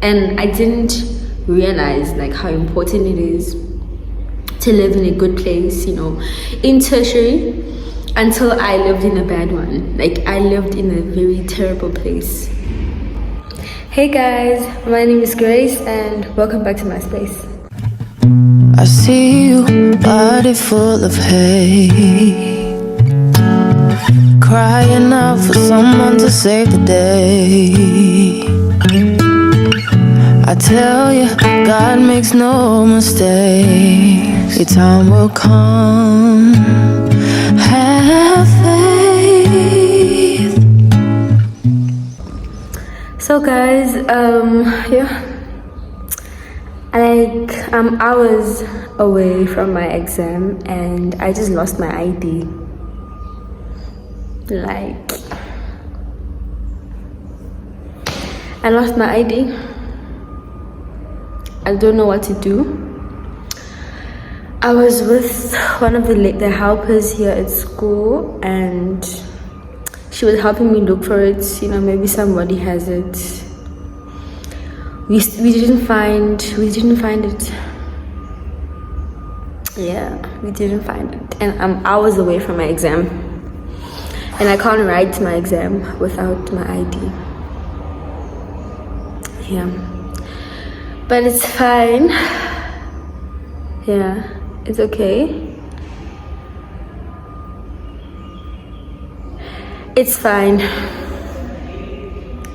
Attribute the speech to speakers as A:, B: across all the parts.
A: and I didn't realize like how important it is to live in a good place, you know, in tertiary, until I lived in a bad one. Like I lived in a very terrible place. Hey guys, my name is Grace and welcome back to my space.
B: I see you, body full of hate, crying out for someone to save the day. I tell you, God makes no mistakes. Your time will come. Have faith.
A: So guys, yeah, I'm hours away from my exam and I just lost my ID. Like, I lost my ID. I don't know what to do. I was with one of the helpers here at school and she was helping me look for it. You know, maybe somebody has it. We didn't find it. Yeah, we didn't find it. And I'm hours away from my exam. And I can't write my exam without my ID. Yeah. But it's fine. Yeah, it's okay. It's fine.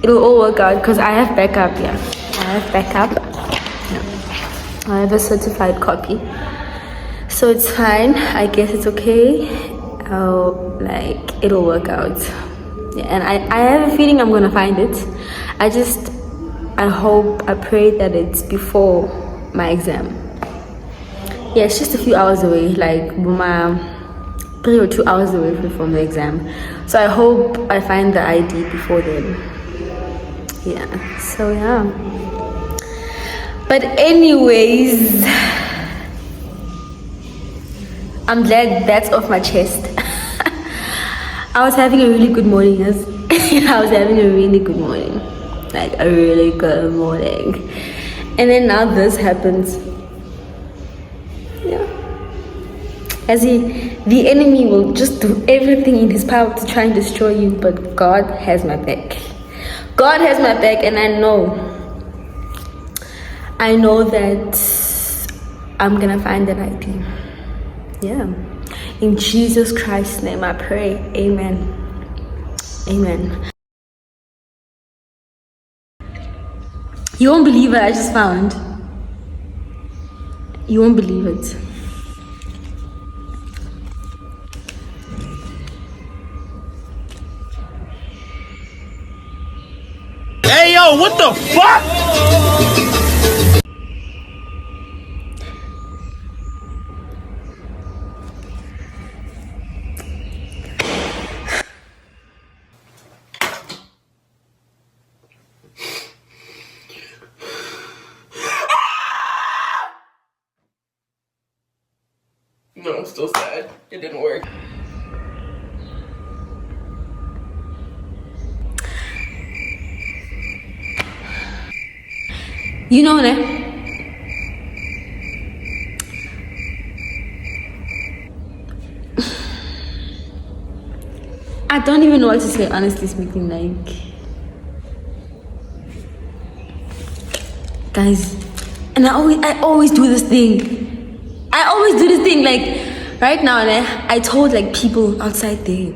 A: It'll all work out because I have backup, yeah. I have backup. Yeah. I have a certified copy. So it's fine. I guess it's okay. It'll work out. Yeah, and I have a feeling I'm gonna find it. I hope, I pray that it's before my exam. Yeah, it's just a few hours away, like 3 or 2 hours away from the exam. So I hope I find the ID before then. Yeah, so yeah. But anyways, I'm glad that's off my chest. I was having a really good morning, yes. I was having a really good morning. Like a really good morning. And then now this happens. Yeah. The enemy will just do everything in his power to try and destroy you, but God has my back. God has my back, and I know that I'm gonna find that ID. Yeah. In Jesus Christ's name I pray. Amen. Amen. You won't believe what I just found. You won't believe it.
C: Hey yo, what the fuck?
D: No, I'm still sad. It didn't work.
A: You know that I don't even know what to say, honestly speaking. Like, guys, and I always do this thing. Like right now, I told like people outside there,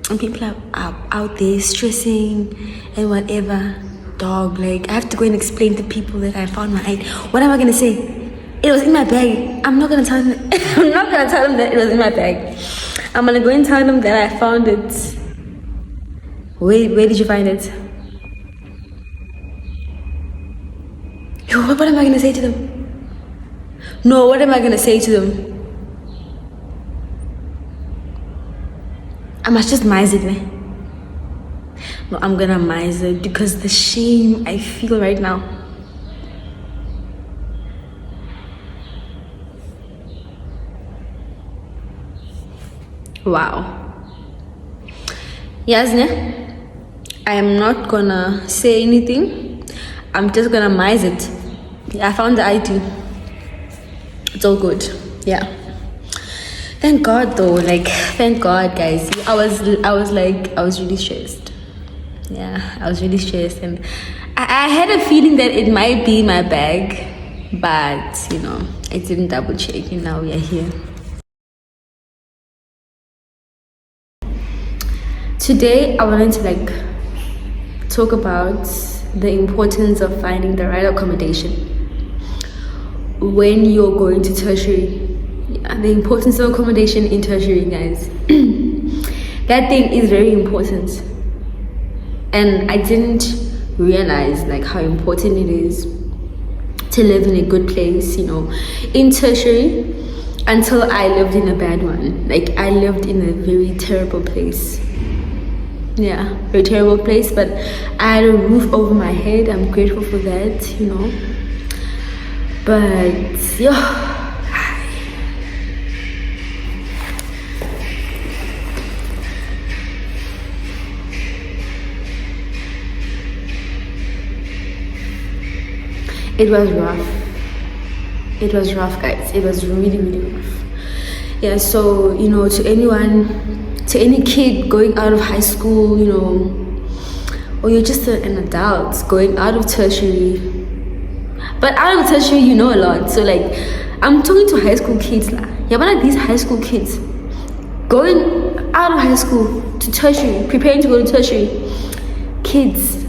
A: and people are out there stressing and whatever. Dog, like I have to go and explain to people that I found my ID. What am I gonna say? It was in my bag. I'm not gonna tell them. I'm not gonna tell them that it was in my bag. I'm gonna go and tell them that I found it. Where did you find it? What am I gonna say to them? No, what am I gonna say to them? I must just mize it, man. No, I'm gonna mize it because the shame I feel right now. Wow. Yes, ne? I am not gonna say anything. I'm just gonna mize it. Yeah, I found the ID. It's all good. Yeah. Thank God though, like thank God guys. I was really stressed. Yeah, I was really stressed, and I had a feeling that it might be my bag, but you know, I didn't double check, and now we are here. Today I wanted to talk about the importance of finding the right accommodation when you're going to tertiary. Yeah, the importance of accommodation in tertiary, guys. That thing is very important, and I didn't realize how important it is to live in a good place, you know, in tertiary, until I lived in a bad one. I lived in a very terrible place. Yeah, very terrible place, but I had a roof over my head. I'm grateful for that, you know. But yeah, it was rough. It was rough, guys. It was really, really rough. Yeah, so, you know, to any kid going out of high school, you know, or you're just an adult going out of tertiary, but out of tertiary you know a lot. So I'm talking to high school kids lah. Yeah, but these high school kids going out of high school to tertiary, preparing to go to tertiary, kids,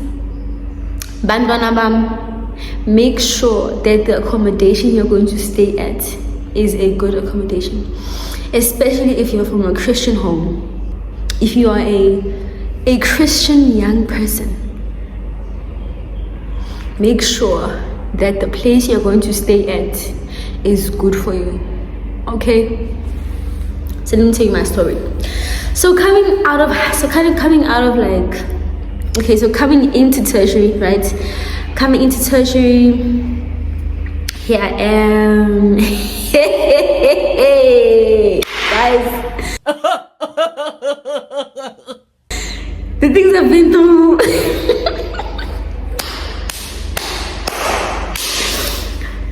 A: bantwana bam, make sure that the accommodation you're going to stay at is a good accommodation, especially if you're from a Christian home. If you are a Christian young person, make sure that the place you're going to stay at is good for you. Okay, so let me tell you my story. So coming into tertiary, right? Coming into tertiary, here I am. Guys, the things I've been through.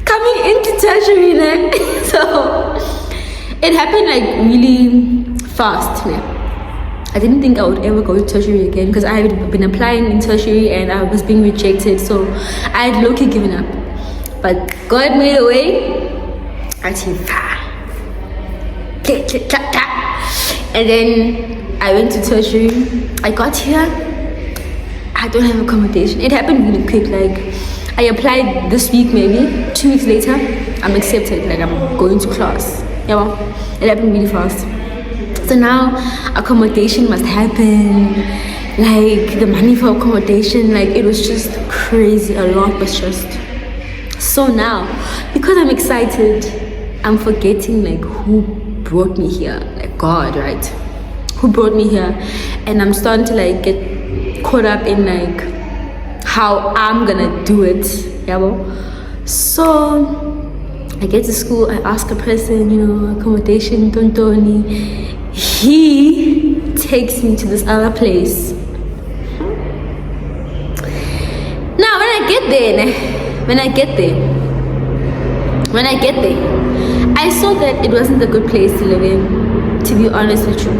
A: Coming into tertiary, so it happened really fast. I didn't think I would ever go to tertiary again, because I had been applying in tertiary and I was being rejected, so I had low-key given up. But God made a way. And then I went to tertiary. I got here, I don't have accommodation. It happened really quick. I applied this week, maybe 2 weeks later I'm accepted. I'm going to class. Yeah, well, it happened really fast. So now accommodation must happen, the money for accommodation, it was just crazy. A lot was just. So now, because I'm excited, I'm forgetting who brought me here, God, right? Who brought me here, and I'm starting to get caught up in how I'm gonna do it. Yeah, well. So I get to school, I ask a person, you know, accommodation, tontoni. He takes me to this other place. Now when I get there, I saw that it wasn't a good place to live in, to be honest with you.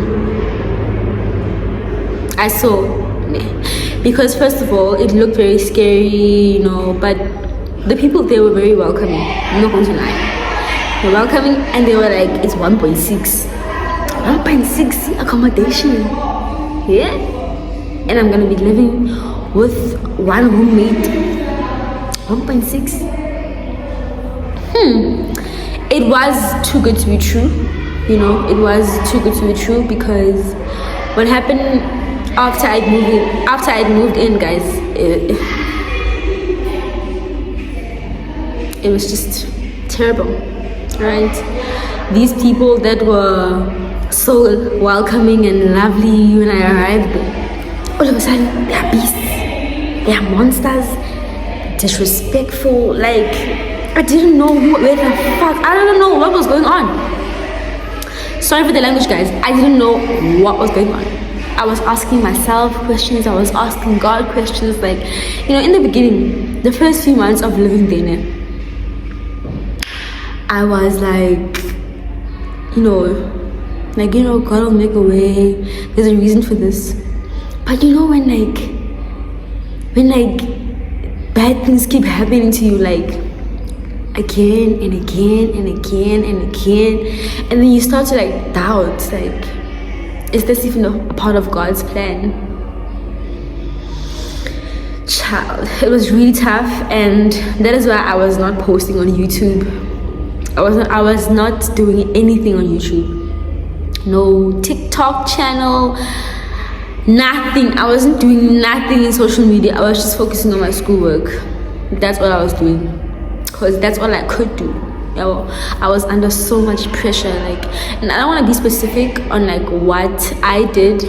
A: I saw, because first of all, it looked very scary, you know, but the people there were very welcoming. I'm not going to lie. They're welcoming, and they were it's 1.6 accommodation. Yeah, and I'm gonna be living with one roommate. 1.6. It was too good to be true. You know, it was too good to be true, because what happened after I'd moved in, guys, it was just terrible, right? These people that were so welcoming and lovely when I arrived, all of a sudden they are beasts, they are monsters, disrespectful. I didn't know where the fuck, I don't know what was going on. Sorry for the language, guys. I didn't know what was going on. I was asking myself questions, I was asking God questions. In the beginning, the first few months of living there, I was like, God will make a way. There's a reason for this. But when bad things keep happening to you, like again and again and again and again, and then you start to like doubt, like, is this even a part of God's plan? Child, it was really tough, and that is why I was not posting on YouTube. I was not doing anything on YouTube. No TikTok channel, nothing. I wasn't doing nothing in social media. I was just focusing on my schoolwork. That's what I was doing, because that's all I could do. I was under so much pressure, like, and I don't want to be specific on like what I did,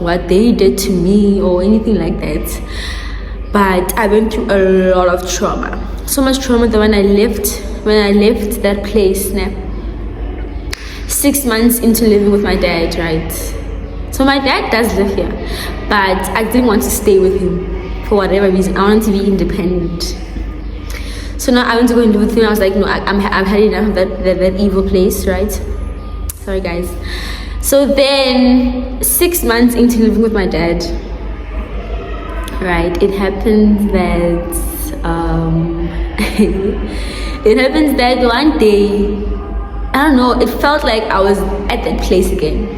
A: what they did to me, or anything like that. But I went through a lot of trauma, so much trauma that when I left that place, 6 months into living with my dad, right? So my dad does live here, but I didn't want to stay with him for whatever reason. I wanted to be independent. So now I went to go and live with him. I was like, no, I've had enough of that evil place, right? Sorry guys. So then 6 months into living with my dad, right, it happens that one day, I don't know, it felt like I was at that place again.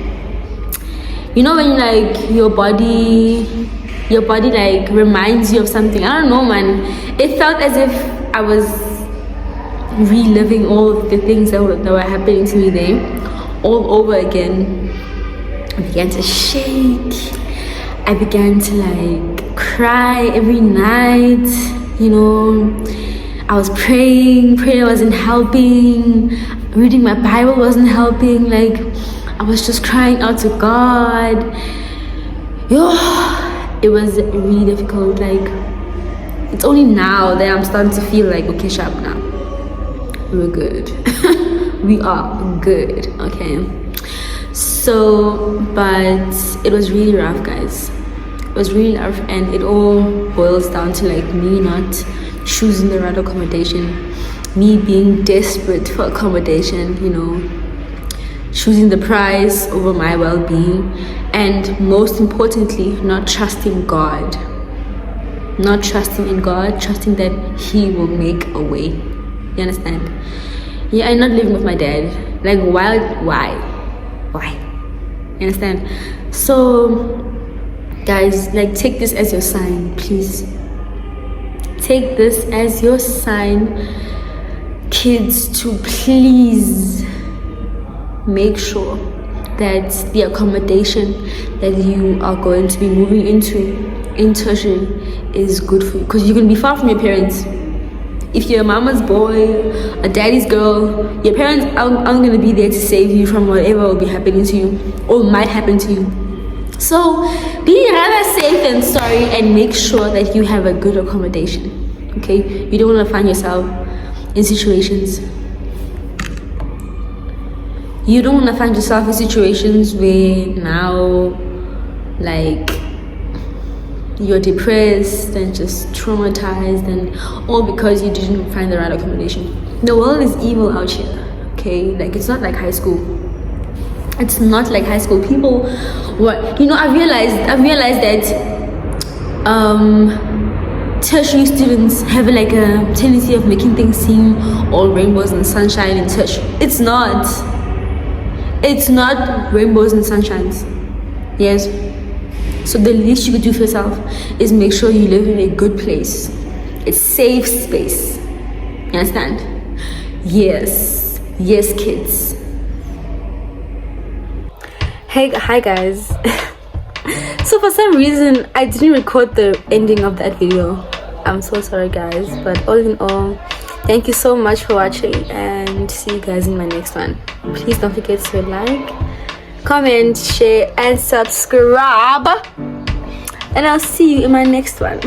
A: When like your body like reminds you of something. I don't know, man. It felt as if I was reliving all of the things that were happening to me there all over again. I began to shake. I began to like cry every night. I was praying. Prayer wasn't helping. Reading my Bible wasn't helping. Like, I was just crying out to God. It was really difficult. Like, it's only now that I'm starting to feel like, okay, sharp now. We're good. We are good, okay? So, but it was really rough, guys. It was really rough, and it all boils down to like me not choosing the right accommodation, me being desperate for accommodation, choosing the price over my well-being, and most importantly, not trusting God. Not trusting in God, trusting that He will make a way. You understand? Yeah, I'm not living with my dad. Like, why? You understand? So, guys, like, take this as your sign, please. Take this as your sign, kids, to please make sure that the accommodation that you are going to be moving into in tertiary is good for you, because you're going to be far from your parents. If you're a mama's boy, a daddy's girl, your parents aren't going to be there to save you from whatever will be happening to you or might happen to you. So be rather safe than sorry, and make sure that you have a good accommodation. Okay, you don't want to find yourself in situations. You don't want to find yourself in situations where now, like, you're depressed and just traumatized, and all because you didn't find the right accommodation. The world is evil out here, okay? Like, it's not like high school. It's not like high school. People, I've realized that tertiary students have like a tendency of making things seem all rainbows and sunshine in tertiary. It's not rainbows and sunshines. Yes. So the least you could do for yourself is make sure you live in a good place, a safe space. You understand? Yes, kids. Hi guys. So for some reason I didn't record the ending of that video. I'm so sorry guys, but all in all, thank you so much for watching, and see you guys in my next one. Please don't forget to like, comment, share, and subscribe, and I'll see you in my next one.